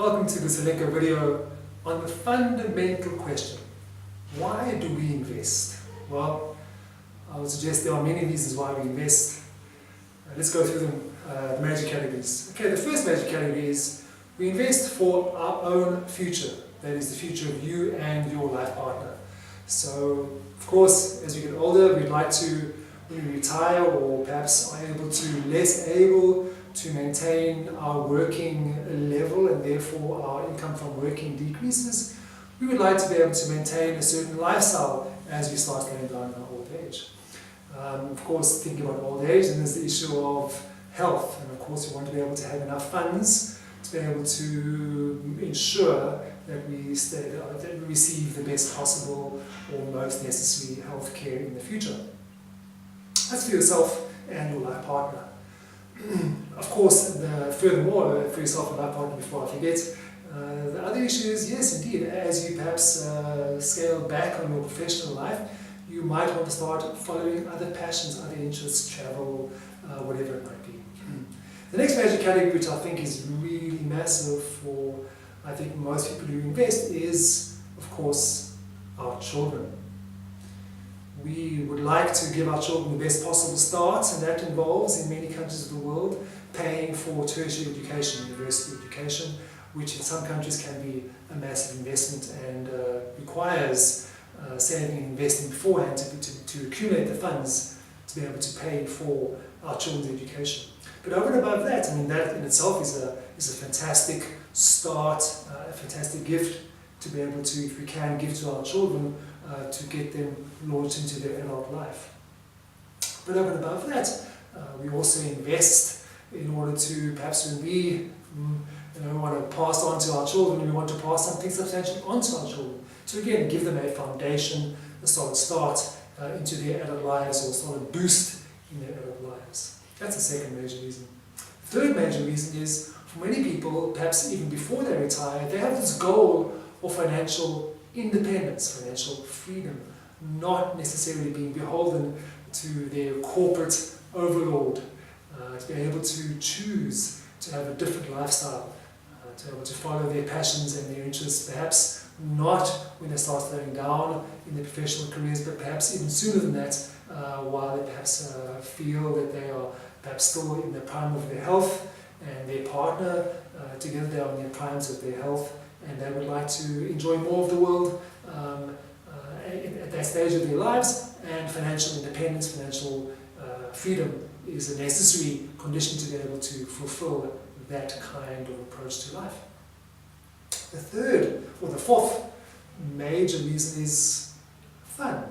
Welcome to this Aleko video on the fundamental question: why do we invest? Well, I would suggest there are many reasons why we invest. Let's go through them, the major categories. Okay, the first major category is we invest for our own future. That is the future of you and your life partner. So, of course, as we get older, we'd like to, when we retire or perhaps are less able to maintain our working level and therefore our income from working decreases, we would like to be able to maintain a certain lifestyle as we start going down in our old age. Of course, thinking about old age, and there's the issue of health, and of course we want to be able to have enough funds to be able to ensure that we receive the best possible or most necessary health care in the future. That's for yourself and your life partner. Of course, furthermore, for yourself and life partner, before I forget, the other issue is, yes, indeed, as you perhaps scale back on your professional life, you might want to start following other passions, other interests, travel, whatever it might be. The next major category, which I think is really massive for, I think, most people who invest, is, of course, our children. We would like to give our children the best possible start, and that involves, in many countries of the world, paying for tertiary education, university education, which in some countries can be a massive investment and requires saving and investing beforehand to accumulate the funds to be able to pay for our children's education. But over and above that, I mean, that in itself is a fantastic start, a fantastic gift to be able to, if we can, give to our children to get them launched into their adult life. But over and above that, we also invest in order to, perhaps when we want to pass on to our children, we want to pass something substantial on to our children. So again, give them a foundation, a solid start into their adult lives, or a solid boost in their adult lives. That's the second major reason. The third major reason is, for many people, perhaps even before they retire, they have this goal of financial independence, financial freedom, not necessarily being beholden to their corporate overlord, to be able to choose to have a different lifestyle, to be able to follow their passions and their interests, perhaps not when they start slowing down in their professional careers, but perhaps even sooner than that, while they perhaps feel that they are perhaps still in the prime of their health, and their partner, together they are in their primes of their health, and they would like to enjoy more of the world at that stage of their lives, and financial independence, financial freedom is a necessary condition to be able to fulfill that kind of approach to life. The third, or the fourth major reason is fun.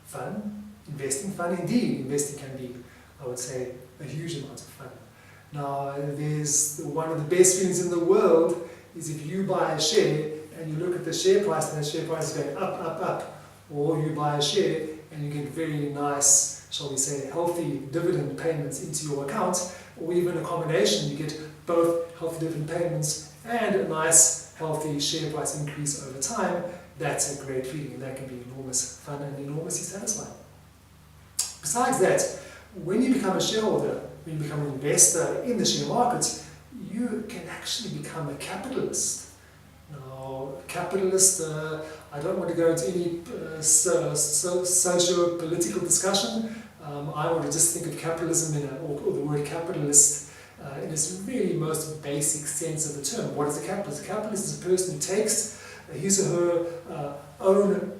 Fun, investing, fun indeed. Investing can be, I would say, a huge amount of fun. Now, there's one of the best feelings in the world is if you buy a share and you look at the share price and the share price is going up, up, up, or you buy a share and you get very nice, shall we say, healthy dividend payments into your account, or even a combination, you get both healthy dividend payments and a nice healthy share price increase over time. That's a great feeling, and that can be enormous fun and enormously satisfying. Besides that, when you become a shareholder, when you become an investor in the share markets, you can actually become a capitalist. Now, capitalist, I don't want to go into any socio-political discussion. I want to just think of capitalism or the word capitalist in its really most basic sense of the term. What is a capitalist? A capitalist is a person who takes his or her own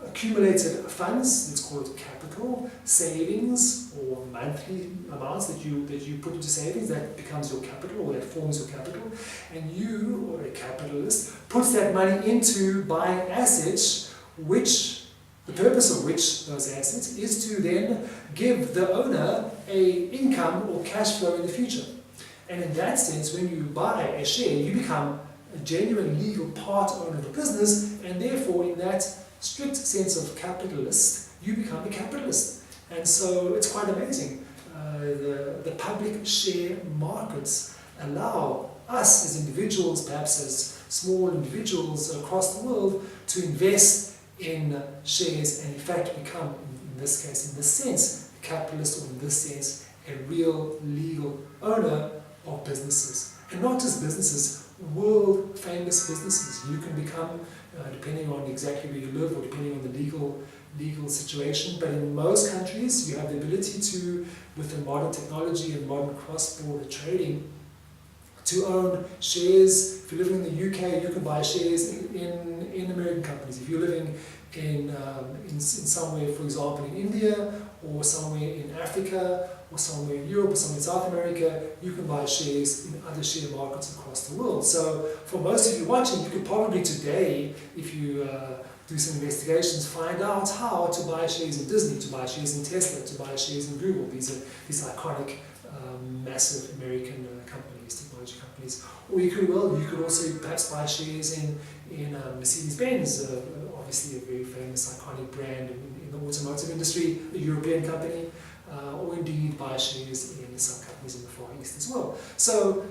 accumulated funds, let's call it capital, savings, or monthly amounts that you put into savings, that becomes your capital, or that forms your capital, and you, or a capitalist, puts that money into buying assets, which, the purpose of which, those assets, is to then give the owner a income or cash flow in the future. And in that sense, when you buy a share, you become a genuine legal part owner of a business, and therefore in that strict sense of capitalist, you become a capitalist. And so it's quite amazing. The public share markets allow us as individuals, perhaps as small individuals across the world, to invest in shares and in fact become, in this case, in this sense, a capitalist, or in this sense, a real legal owner of businesses. And not just businesses, world famous businesses. You can become, depending on exactly where you live or depending on the legal situation, but in most countries you have the ability to, with the modern technology and modern cross-border trading, to own shares. If you're living in the UK, you can buy shares in American companies. If you're living in somewhere, for example, in India, or somewhere in Africa, or somewhere in Europe, or somewhere in South America, you can buy shares in other share markets across the world. So for most of you watching, you could probably today, if you do some investigations, find out how to buy shares in Disney, to buy shares in Tesla, to buy shares in Google. These iconic, massive American companies, technology companies. Or you could also perhaps buy shares in Mercedes-Benz, obviously a very famous, iconic brand in the automotive industry, a European company, or indeed buy shares in some companies in the Far East as well. So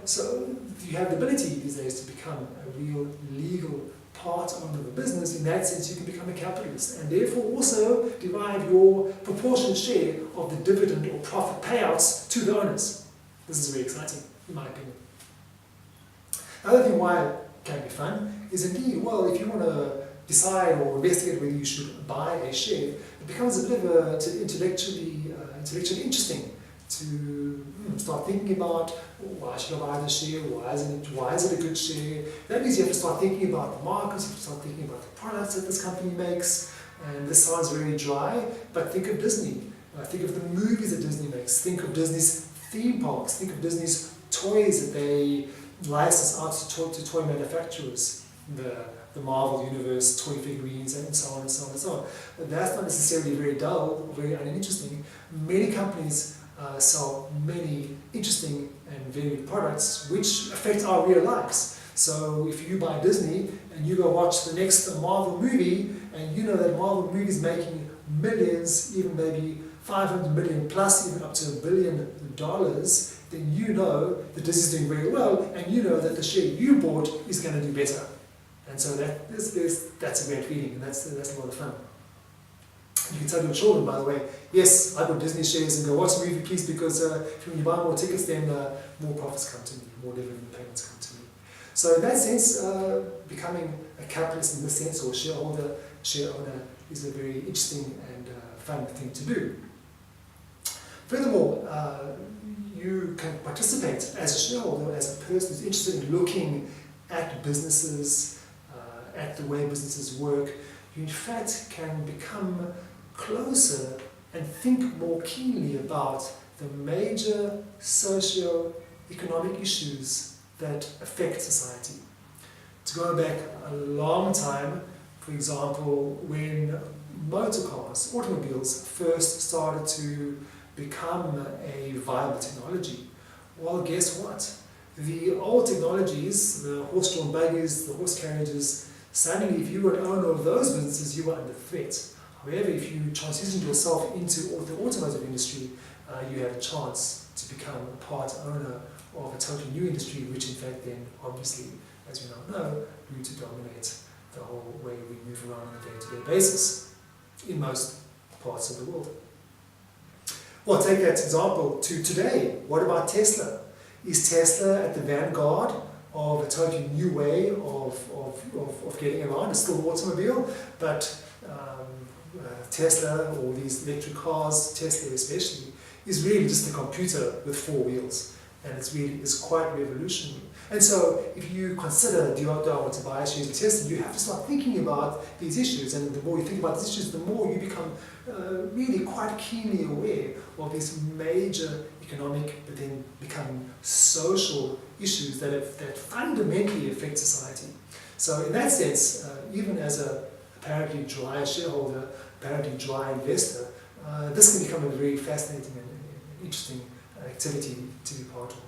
you have the ability these days to become a real legal part owner of a business. In that sense, you can become a capitalist and therefore also derive your proportionate share of the dividend or profit payouts to the owners. This is very exciting, in my opinion. Another thing why it can be fun is indeed, well, if you want to decide or investigate whether you should buy a share, it becomes a bit of intellectually interesting to start thinking about, why should I buy this share, why is it a good share. That means you have to start thinking about the markets, you have to start thinking about the products that this company makes, and this sounds very dry, but think of Disney, think of the movies that Disney makes, think of Disney's theme parks, think of Disney's toys that they license out to toy manufacturers, the Marvel Universe, toy figurines, and so on and so on and so on. But that's not necessarily very dull or very uninteresting. Many companies sell many interesting and varied products which affect our real lives. So if you buy Disney and you go watch the next Marvel movie, and you know that Marvel movie is making millions, even maybe 500 million plus, even up to $1 billion, then you know that this is doing very well, and you know that the share you bought is going to do better. And so that's a great feeling, and that's a lot of fun. You can tell your children, by the way, yes, I bought Disney shares and go watch the movie, please, because when you buy more tickets, then more profits come to me, more dividend payments come to me. So in that sense, becoming a capitalist in this sense, or share owner, is a very interesting and fun thing to do. Furthermore, you can participate as a shareholder, as a person who's interested in looking at businesses, at the way businesses work. You in fact can become closer and think more keenly about the major socio-economic issues that affect society. To go back a long time, for example, when motor cars, automobiles, first started to become a viable technology, well, guess what? The old technologies, the horse-drawn buggies, the horse carriages, suddenly if you were an owner of those businesses, you were under threat. However, if you transitioned yourself into the automotive industry, you had a chance to become a part owner of a totally new industry, which in fact then, obviously, as we now know, grew to dominate the whole way we move around on a day-to-day basis in most parts of the world. Well, take that example to today. What about Tesla? Is Tesla at the vanguard of a totally new way of getting around? It's still an automobile, but Tesla, or these electric cars, Tesla especially, is really just a computer with 4 wheels, and it's quite revolutionary. And so if you consider, do I want to buy shares in Tesla, you have to start thinking about these issues, and the more you think about these issues, the more you become really quite keenly aware of these major economic, but then become social issues that fundamentally affect society. So in that sense, even as a apparently dry shareholder, apparently dry investor, this can become a very fascinating and interesting activity to be part of.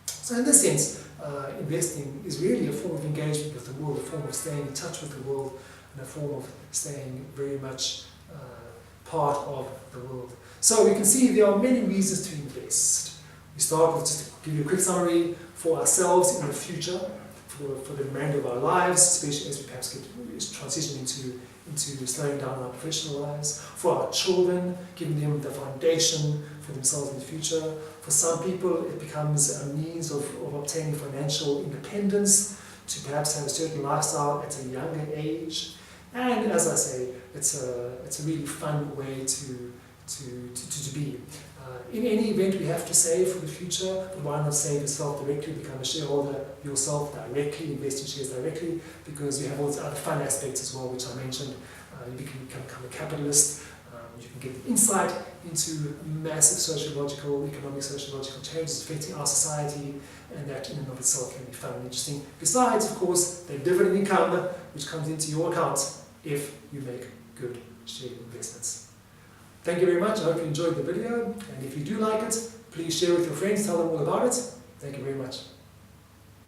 So in this sense, investing is really a form of engagement with the world, a form of staying in touch with the world, and a form of staying very much part of the world. So we can see there are many reasons to invest. We start with, just to give you a quick summary, for ourselves in the future, for the remainder of our lives, especially as we perhaps transition into slowing down our professional lives, for our children, giving them the foundation for themselves in the future. For some people, it becomes a means of obtaining financial independence, to perhaps have a certain lifestyle at a younger age. And as I say, it's a really fun way to be. In any event, we have to save for the future, but why not save yourself directly, become a shareholder yourself directly, invest in shares directly, because you have all these other fun aspects as well, which I mentioned. You can become a capitalist, you can get insight into massive sociological, economic, sociological changes affecting our society, and that in and of itself can be fun and interesting. Besides, of course, the dividend income, which comes into your account if you make good share investments. Thank you very much. I hope you enjoyed the video, and if you do like it, please share with your friends, tell them all about it. Thank you very much.